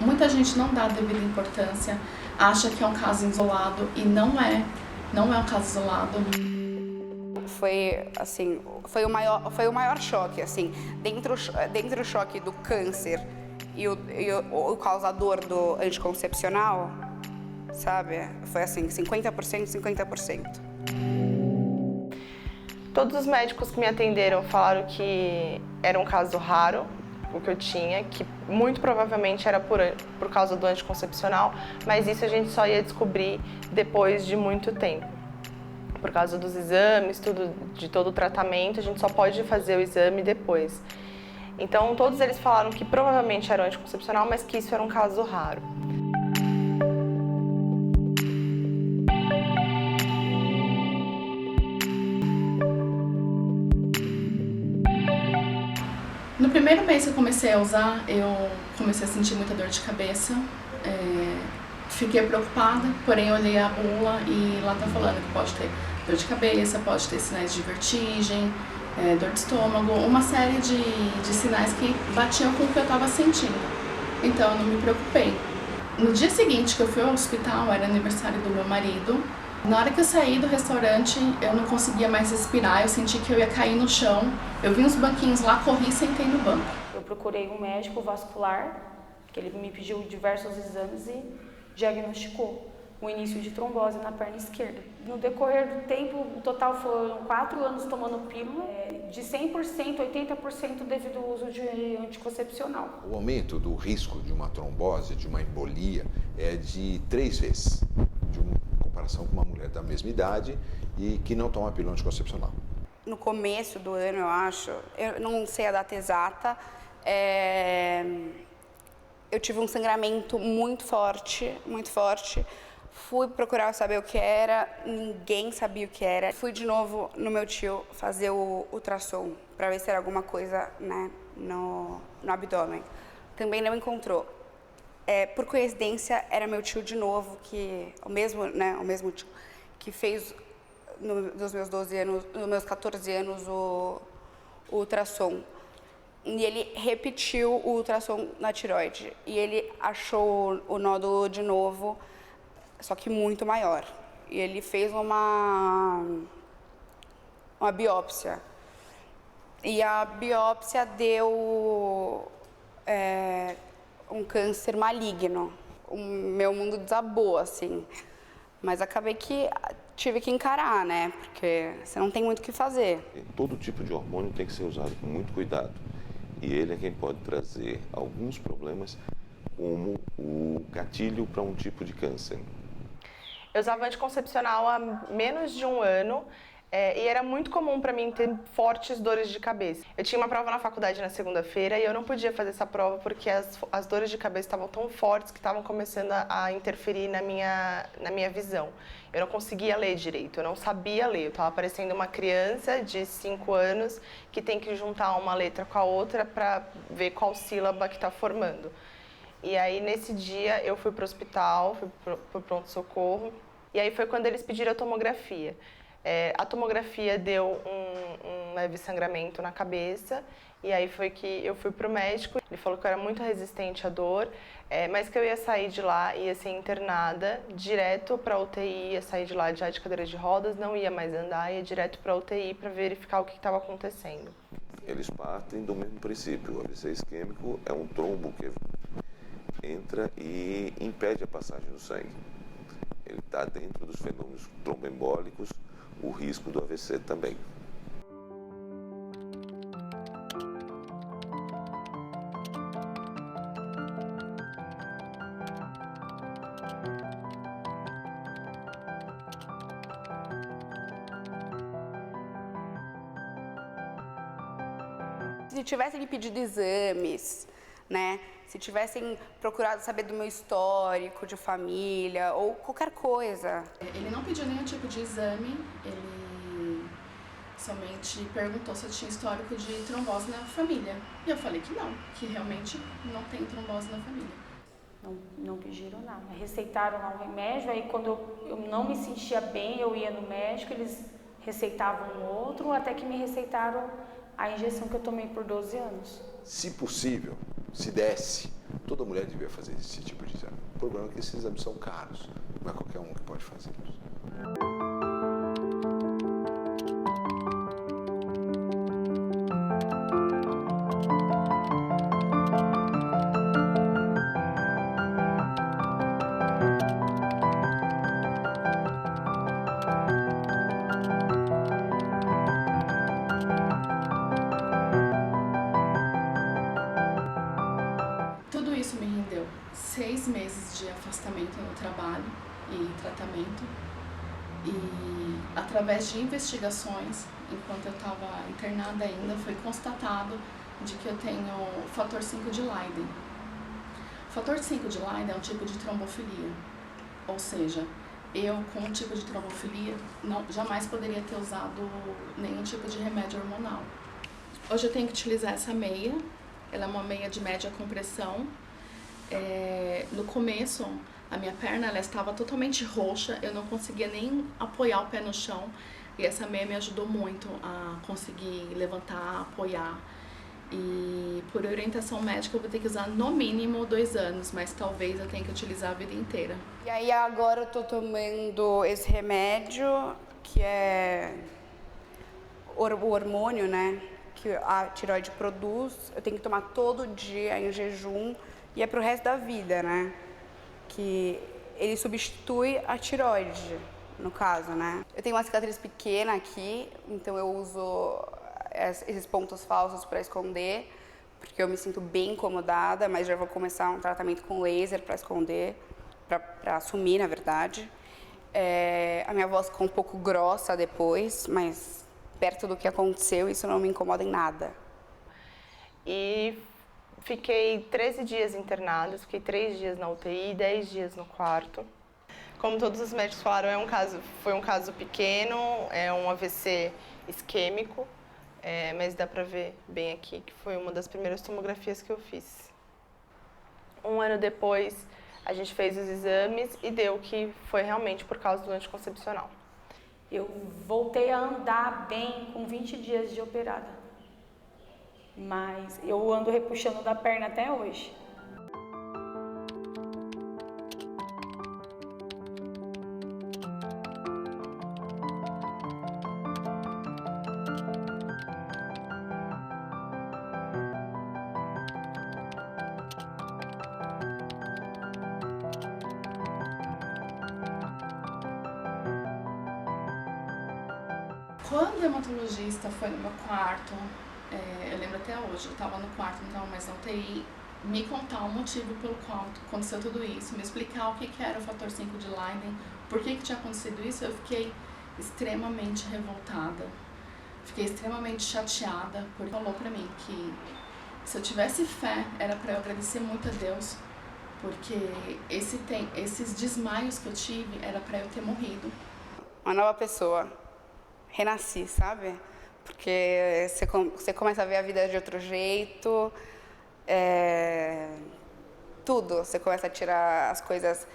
Muita gente não dá a devida importância, acha que é um caso isolado e não é um caso isolado. Foi assim, foi o maior choque, assim, dentro do choque do câncer e o causador do anticoncepcional, sabe? Foi assim, 50%, 50%. Todos os médicos que me atenderam falaram que era um caso raro, o que eu tinha, que muito provavelmente era por causa do anticoncepcional, mas isso a gente só ia descobrir depois de muito tempo. Por causa dos exames, de todo o tratamento, a gente só pode fazer o exame depois. Então, todos eles falaram que provavelmente era anticoncepcional, mas que isso era um caso raro. No primeiro mês que eu comecei a usar, eu comecei a sentir muita dor de cabeça. Fiquei preocupada, porém eu olhei a bula e lá tá falando que pode ter dor de cabeça, pode ter sinais de vertigem, dor de estômago, uma série de sinais que batiam com o que eu estava sentindo. Então eu não me preocupei. No dia seguinte que eu fui ao hospital, era aniversário do meu marido. Na hora que eu saí do restaurante, eu não conseguia mais respirar, eu senti que eu ia cair no chão. Eu vi uns banquinhos lá, corri e sentei no banco. Eu procurei um médico vascular, que ele me pediu diversos exames e diagnosticou o início de trombose na perna esquerda. No decorrer do tempo, o total foram 4 anos tomando pílula, de 100%, 80% devido ao uso de anticoncepcional. O aumento do risco de uma trombose, de uma embolia, é de 3 vezes, em comparação com uma mulher da mesma idade e que não toma pílula anticoncepcional. No começo do ano, eu acho, eu não sei a data exata, eu tive um sangramento muito forte, muito forte. Fui procurar saber o que era, ninguém sabia o que era. Fui de novo no meu tio fazer o ultrassom para ver se era alguma coisa, né, no abdômen. Também não encontrou. Por coincidência, era meu tio de novo, o mesmo tio, que fez nos meus 12 anos, nos meus 14 anos o ultrassom. E ele repetiu o ultrassom na tireoide. E ele achou o nódulo de novo, só que muito maior. E ele fez uma biópsia. E a biópsia deu um câncer maligno. O meu mundo desabou, assim. Mas acabei que tive que encarar, né? Porque você não tem muito o que fazer. Todo tipo de hormônio tem que ser usado com muito cuidado. E ele é quem pode trazer alguns problemas, como o gatilho para um tipo de câncer. Eu usava anticoncepcional há menos de um ano e era muito comum para mim ter fortes dores de cabeça. Eu tinha uma prova na faculdade na segunda-feira e eu não podia fazer essa prova porque as dores de cabeça estavam tão fortes que estavam começando a interferir na minha visão. Eu não conseguia ler direito, eu não sabia ler. Eu estava parecendo uma criança de 5 anos que tem que juntar uma letra com a outra para ver qual sílaba que está formando. E aí, nesse dia, eu fui para o hospital, fui para o pronto-socorro, e aí foi quando eles pediram a tomografia. A tomografia deu um leve sangramento na cabeça, e aí foi que eu fui para o médico. Ele falou que eu era muito resistente à dor, mas que eu ia sair de lá, ia ser internada, direto para a UTI, ia sair de lá já de cadeira de rodas, não ia mais andar, ia direto para a UTI para verificar o que estava acontecendo. Eles partem do mesmo princípio. O AVC isquêmico é um trombo que entra e impede a passagem do sangue. Ele está dentro dos fenômenos tromboembólicos, o risco do AVC também. Se tivessem pedido exames, né? Se tivessem procurado saber do meu histórico de família ou qualquer coisa. Ele não pediu nenhum tipo de exame, ele somente perguntou se eu tinha histórico de trombose na família. E eu falei que não, que realmente não tem trombose na família. Não pediram nada. Receitaram lá um remédio, aí quando eu não me sentia bem, eu ia no médico, eles receitavam um outro, até que me receitaram a injeção que eu tomei por 12 anos. Se possível, se desse, Toda mulher devia fazer esse tipo de exame. O problema é que esses exames são caros, não é qualquer um que pode fazê-los. Tudo isso me rendeu 6 meses de afastamento no trabalho e tratamento. E através de investigações, enquanto eu estava internada ainda, foi constatado de que eu tenho o fator 5 de Leiden. O fator 5 de Leiden é um tipo de trombofilia, ou seja, eu com um tipo de trombofilia jamais poderia ter usado nenhum tipo de remédio hormonal. Hoje eu tenho que utilizar essa meia, ela é uma meia de média compressão. No começo, a minha perna ela estava totalmente roxa, eu não conseguia nem apoiar o pé no chão. E essa meia me ajudou muito a conseguir levantar, apoiar. E por orientação médica eu vou ter que usar no mínimo 2 anos, mas talvez eu tenha que utilizar a vida inteira. E aí agora eu tô tomando esse remédio, que é o hormônio, né, que a tireoide produz. Eu tenho que tomar todo dia em jejum e é pro resto da vida, né, que ele substitui a tireoide, no caso, né. Eu tenho uma cicatriz pequena aqui, então eu uso esses pontos falsos para esconder, porque eu me sinto bem incomodada, mas já vou começar um tratamento com laser para esconder, para assumir, na verdade. A minha voz ficou um pouco grossa depois, mas perto do que aconteceu, isso não me incomoda em nada. E fiquei 13 dias internada, fiquei 3 dias na UTI, 10 dias no quarto. Como todos os médicos falaram, foi um caso pequeno, é um AVC isquêmico, mas dá pra ver bem aqui que foi uma das primeiras tomografias que eu fiz. 1 ano depois, a gente fez os exames e deu que foi realmente por causa do anticoncepcional. Eu voltei a andar bem com 20 dias de operada, mas eu ando repuxando da perna até hoje. Quando o hematologista foi no meu quarto, eu lembro até hoje, eu estava no quarto, não estava mais na UTI, me contar o motivo pelo qual aconteceu tudo isso, me explicar o que era o fator 5 de Leiden, por que tinha acontecido isso, eu fiquei extremamente revoltada, fiquei extremamente chateada, porque falou pra mim que se eu tivesse fé, era para eu agradecer muito a Deus, porque esses desmaios que eu tive, era para eu ter morrido. Uma nova pessoa. Renasci, sabe? Porque você começa a ver a vida de outro jeito, tudo. Você começa a tirar as coisas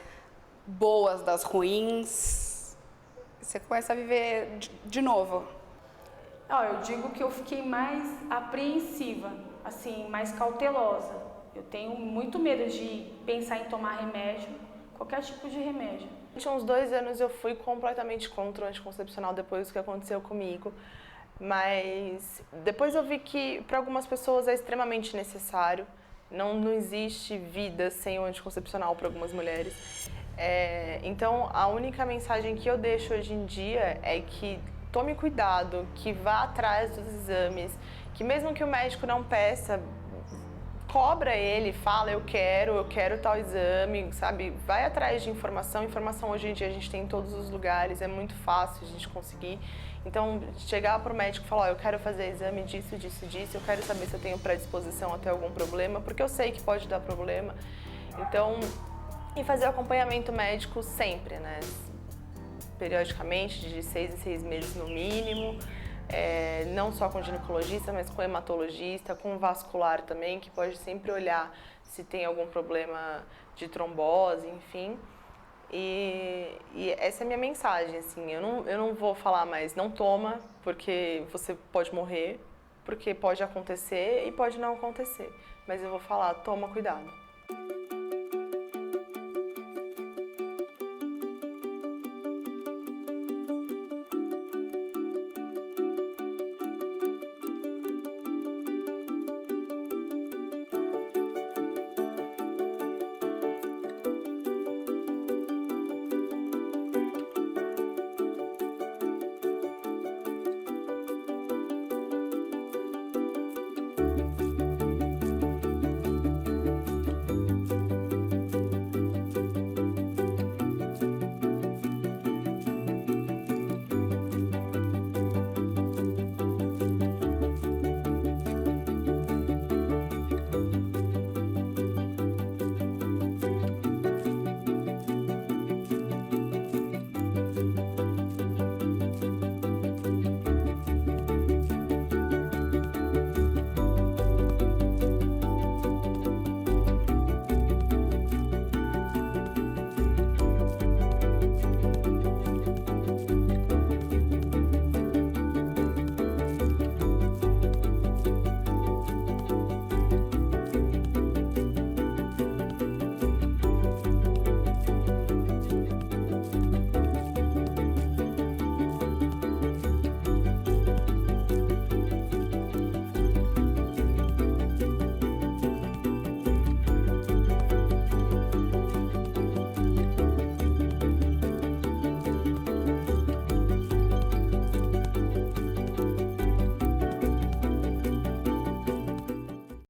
boas das ruins, você começa a viver de novo. Eu digo que eu fiquei mais apreensiva, assim, mais cautelosa. Eu tenho muito medo de pensar em tomar remédio, qualquer tipo de remédio. Durante uns 2 anos eu fui completamente contra o anticoncepcional depois do que aconteceu comigo, mas depois eu vi que para algumas pessoas é extremamente necessário, não existe vida sem o anticoncepcional para algumas mulheres. Então a única mensagem que eu deixo hoje em dia é que tome cuidado, que vá atrás dos exames, que mesmo que o médico não peça, cobra ele, fala eu quero tal exame, sabe? Vai atrás de informação hoje em dia a gente tem em todos os lugares, é muito fácil a gente conseguir. Então, chegar para o médico e falar, eu quero fazer exame disso, eu quero saber se eu tenho predisposição a ter algum problema, porque eu sei que pode dar problema. Então, e fazer o acompanhamento médico sempre, né? Periodicamente, de 6 em 6 meses no mínimo. Não só com ginecologista, mas com hematologista, com vascular também, que pode sempre olhar se tem algum problema de trombose, enfim. E essa é a minha mensagem, assim, eu não vou falar mais, não toma, porque você pode morrer, porque pode acontecer e pode não acontecer. Mas eu vou falar, toma cuidado.